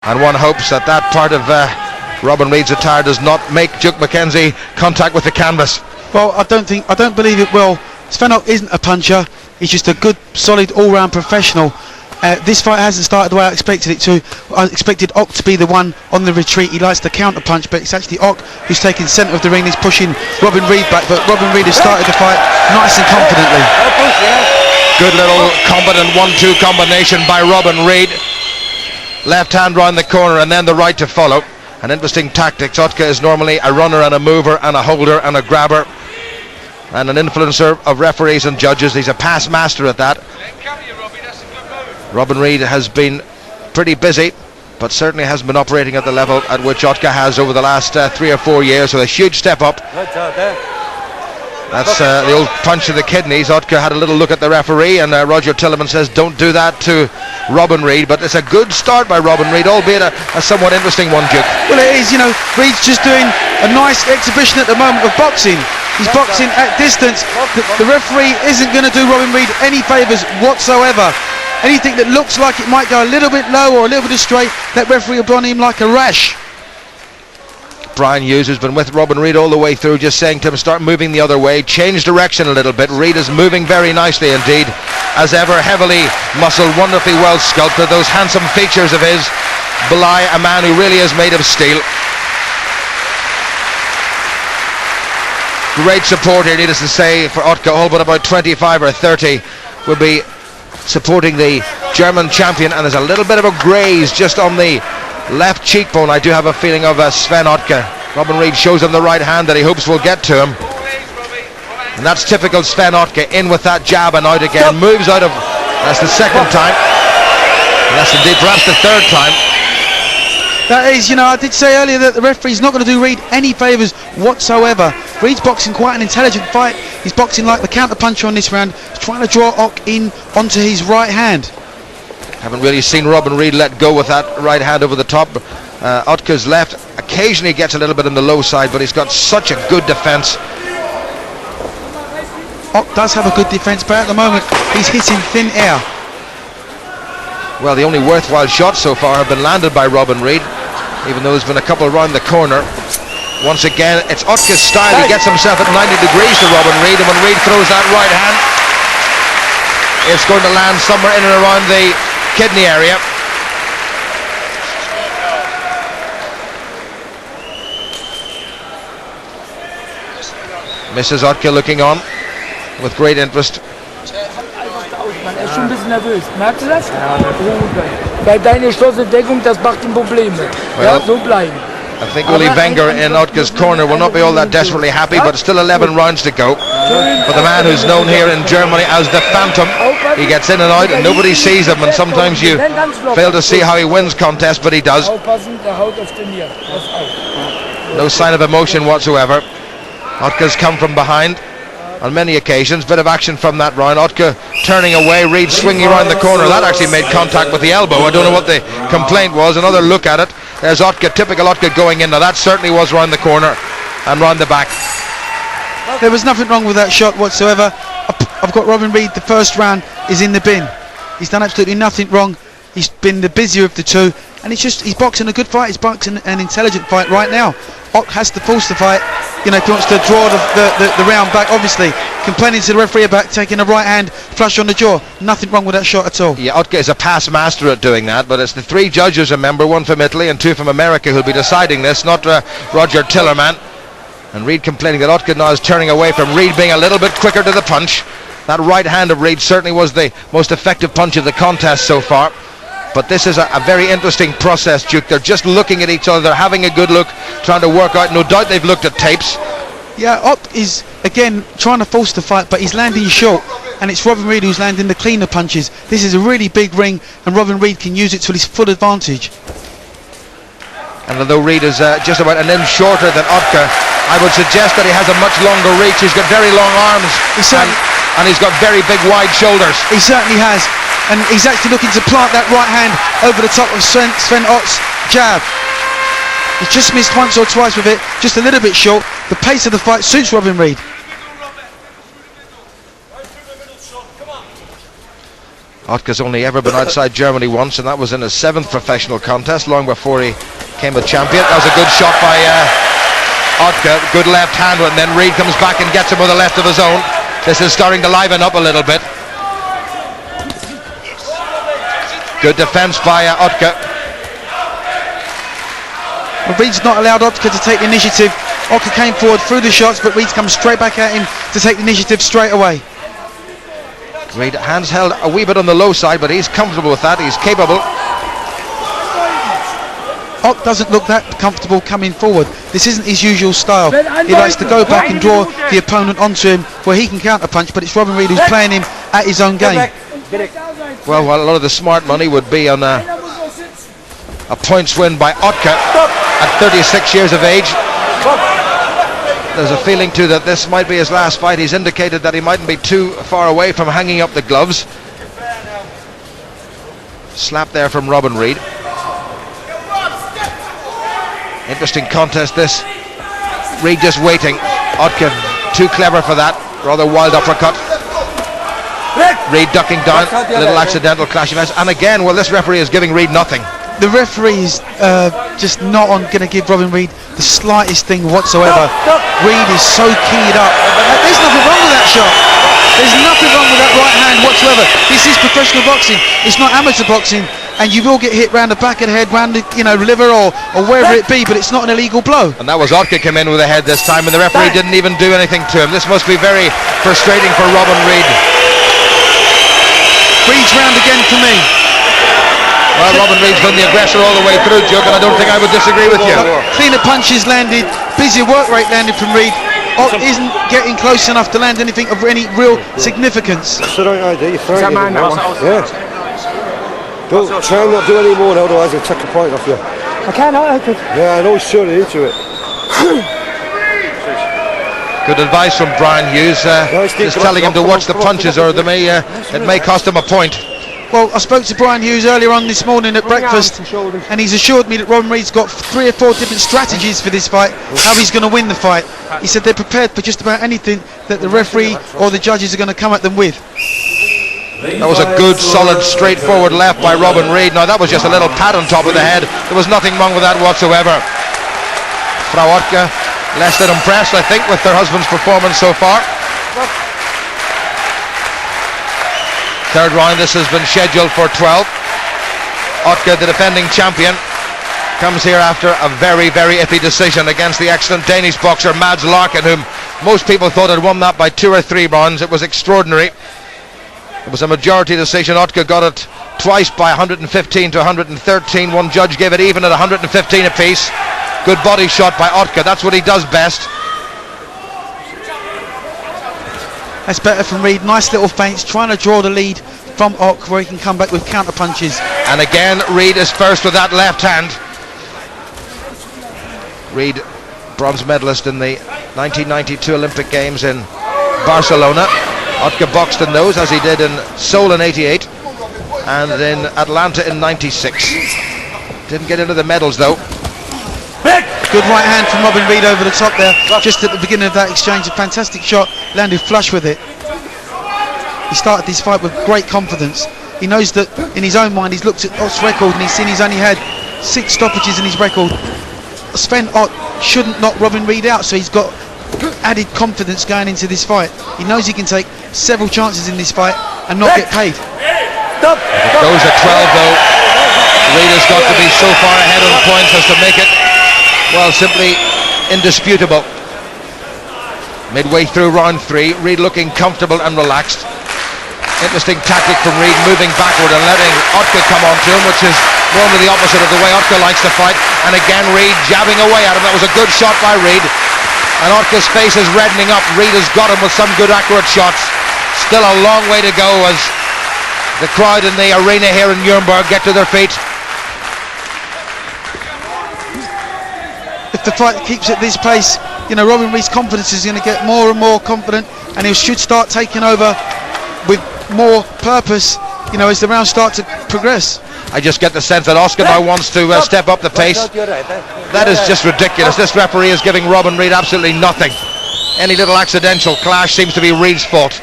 And one hopes that that part of Robin Reid's attire does not make Duke McKenzie contact with the canvas. Well, I don't believe it will. Sven Ottke isn't a puncher. He's just a good, solid, all-round professional. This fight hasn't started the way I expected it to. I expected Ottke to be the one on the retreat. He likes to counter-punch, but it's actually Ottke who's taking centre of the ring. He's pushing Robin Reid back, but Robin Reid has started the fight nice and confidently. Good little competent 1-2 combination by Robin Reid. Left hand round the corner and then the right to follow. An interesting tactics. Ottke is normally a runner and a mover and a holder and a grabber and an influencer of referees and judges. He's a past master at that. Robin Reid has been pretty busy, but certainly hasn't been operating at the level at which Ottke has over the last 3 or 4 years, so a huge step up. That's the old punch to the kidneys. Ottke had a little look at the referee, and Roger Tilleman says don't do that to Robin Reid, but it's a good start by Robin Reid, albeit a somewhat interesting one, Duke. Well, it is, you know, Reid's just doing a nice exhibition at the moment of boxing. He's boxing at distance. The referee isn't going to do Robin Reid any favours whatsoever. Anything that looks like it might go a little bit low or a little bit straight, that referee will be on him like a rash. Brian Hughes, who's been with Robin Reid all the way through, just saying to him, start moving the other way, change direction a little bit. Reid is moving very nicely indeed, as ever, heavily muscled, wonderfully well sculpted. Those handsome features of his belie a man who really is made of steel. Great support here, needless to say, for Ottke. All but about 25 or 30 will be supporting the German champion, and there's a little bit of a graze just on the left cheekbone, I do have a feeling, of Sven Ottke. Robin Reid shows him the right hand that he hopes will get to him, and that's typical Sven Ottke. In with that jab and out again. Moves out of, that's the second time, and that's indeed perhaps the third time. That is, you know, I did say earlier that the referee's not going to do Reid any favours whatsoever. Reid's boxing quite an intelligent fight. He's boxing like the counter puncher on this round. He's trying to draw Ottke in onto his right hand. Haven't really seen Robin Reid let go with that right hand over the top. Ottke's left occasionally gets a little bit on the low side, but he's got such a good defence. Ottke does have a good defence, but at the moment he's hitting thin air. Well, the only worthwhile shots so far have been landed by Robin Reid, even though there's been a couple around the corner. Once again, it's Ottke's style. He gets himself at 90 degrees to Robin Reid, and when Reid throws that right hand, it's going to land somewhere in and around the kidney area. Mrs. Ottke looking on with great interest. Er ist schon ein bisschen nervös. Merkst du das? Bei deiner geschlossenen Deckung, das macht ihm Probleme. Ja, so bleiben. I think Uli Wenger in Ottke's corner will not be all that desperately happy, but still 11 rounds to go. For the man who's known here in Germany as the Phantom, he gets in and out and nobody sees him, and sometimes you fail to see how he wins contests, but he does. No sign of emotion whatsoever. Ottke's come from behind on many occasions. Bit of action from that round. Ottke turning away, Reid swinging around the corner. That actually made contact with the elbow. I don't know what the complaint was. Another look at it. There's Ottke, typical Ottke going in. Now that certainly was round the corner and round the back. There was nothing wrong with that shot whatsoever. I've got Robin Reid, the first round is in the bin. He's done absolutely nothing wrong. He's been the busier of the two, and he's boxing a good fight. He's boxing an intelligent fight right now. Ottke has to force the fight, you know, if he wants to draw the round back, obviously. Complaining to the referee about taking a right hand flush on the jaw. Nothing wrong with that shot at all. Yeah, Ottke is a past master at doing that, but it's the 3 judges, remember, 1 from Italy and 2 from America, who'll be deciding this, not Roger Tilleman. And Reid complaining that Ottke now is turning away from Reid being a little bit quicker to the punch. That right hand of Reid certainly was the most effective punch of the contest so far. But this is a very interesting process, Duke. They're just looking at each other, they're having a good look, trying to work out. No doubt they've looked at tapes. Yeah, Ottke is, again, trying to force the fight, but he's landing short. And it's Robin Reid who's landing the cleaner punches. This is a really big ring, and Robin Reid can use it to his full advantage. And although Reid is just about an inch shorter than Ottke, I would suggest that he has a much longer reach. He's got very long arms, and he's got very big, wide shoulders. He certainly has. And he's actually looking to plant that right hand over the top of Sven Ottke's jab. He's just missed once or twice with it, just a little bit short. The pace of the fight suits Robin Reid. Ottke's only ever been outside Germany once, and that was in his 7th professional contest, long before he came a champion. That was a good shot by Ottke, good left hand, and then Reid comes back and gets him with a left of his own. This is starting to liven up a little bit. Good defence by Ottke. Well, Reid's not allowed Ottke to take the initiative. Ottke came forward through the shots, but Reid comes straight back at him to take the initiative straight away. Reid, hands held a wee bit on the low side, but he's comfortable with that. He's capable. Ottke doesn't look that comfortable coming forward. This isn't his usual style. He likes to go back and draw the opponent onto him where he can counter punch, but it's Robin Reid who's playing him at his own game. Well, a lot of the smart money would be on a points win by Ottke at 36 years of age. There's a feeling too that this might be his last fight. He's indicated that he mightn't be too far away from hanging up the gloves. Slap there from Robin Reid. Interesting contest this. Reid just waiting. Ottke too clever for that. Rather wild uppercut. Reid ducking down. A little accidental clash of heads. And again, well, this referee is giving Reid nothing. The referee is just not going to give Robin Reid the slightest thing whatsoever. Reid is so keyed up. There's nothing wrong with that shot. There's nothing wrong with that right hand whatsoever. This is professional boxing. It's not amateur boxing, and you will get hit round the back of the head, round the liver or wherever it be, but it's not an illegal blow. And that was Ottke came in with a head this time, and the referee didn't even do anything to him. This must be very frustrating for Robin Reid. Reid's round again for me. Well, Robin Reid's been the aggressor all the way through, Duke, and I don't think I would disagree with you. Cleaner punches landed, busy work rate landed from Reid. Ottke isn't getting close enough to land anything of any real significance. That's the right idea. You're throwing it. Yeah. Don't try and not do any more, otherwise I'll take a point off you. I can't. Yeah, I know he's shooting into it. Good advice from Brian Hughes, just telling him to watch the punches, or it may cost him a point. Well, I spoke to Brian Hughes earlier on this morning at breakfast, and he's assured me that Robin Reid's got 3 or 4 different strategies for this fight, how he's going to win the fight. He said they're prepared for just about anything that the referee or the judges are going to come at them with. That was a good, solid, straightforward left by Robin Reid. Now, that was just a little pat on top of the head. There was nothing wrong with that whatsoever. Frau Ottke, less than impressed, I think, with their husband's performance so far. Third round, this has been scheduled for 12. Ottke, the defending champion, comes here after a very, very iffy decision against the excellent Danish boxer Mads Larkin, whom most people thought had won that by 2 or 3 rounds. It was extraordinary. It was a majority decision. Ottke got it twice by 115 to 113. One judge gave it even at 115 apiece. Good body shot by Ottke. That's what he does best. That's better from Reid. Nice little feints, trying to draw the lead from Ottke where he can come back with counter punches. And again, Reid is first with that left hand. Reid, bronze medalist in the 1992 Olympic Games in Barcelona. Ottke boxed in those, as he did in Seoul in 88 and in Atlanta in 96. Didn't get into the medals though. Good right hand from Robin Reid over the top there, just at the beginning of that exchange. A fantastic shot, landed flush with it. He started this fight with great confidence. He knows that in his own mind he's looked at Ottke's record and he's seen he's only had 6 stoppages in his record. Sven Ottke shouldn't knock Robin Reid out, so he's got added confidence going into this fight. He knows he can take several chances in this fight and not get paid. If it goes at 12 though, Reid has got to be so far ahead on points as to make it, well, simply indisputable. Midway through round 3, Reid looking comfortable and relaxed. Interesting tactic from Reid, moving backward and letting Ottke come on to him, which is normally the opposite of the way Ottke likes to fight. And again, Reid jabbing away at him. That was a good shot by Reid. And Ottke's face is reddening up. Reid has got him with some good accurate shots. Still a long way to go as the crowd in the arena here in Nuremberg get to their feet. If the fight keeps at this pace, Robin Reid's confidence is going to get more and more confident, and he should start taking over with more purpose, as the rounds start to progress. I just get the sense that Oscar now wants to step up the pace. That is just ridiculous. This referee is giving Robin Reid absolutely nothing. Any little accidental clash seems to be Reid's fault.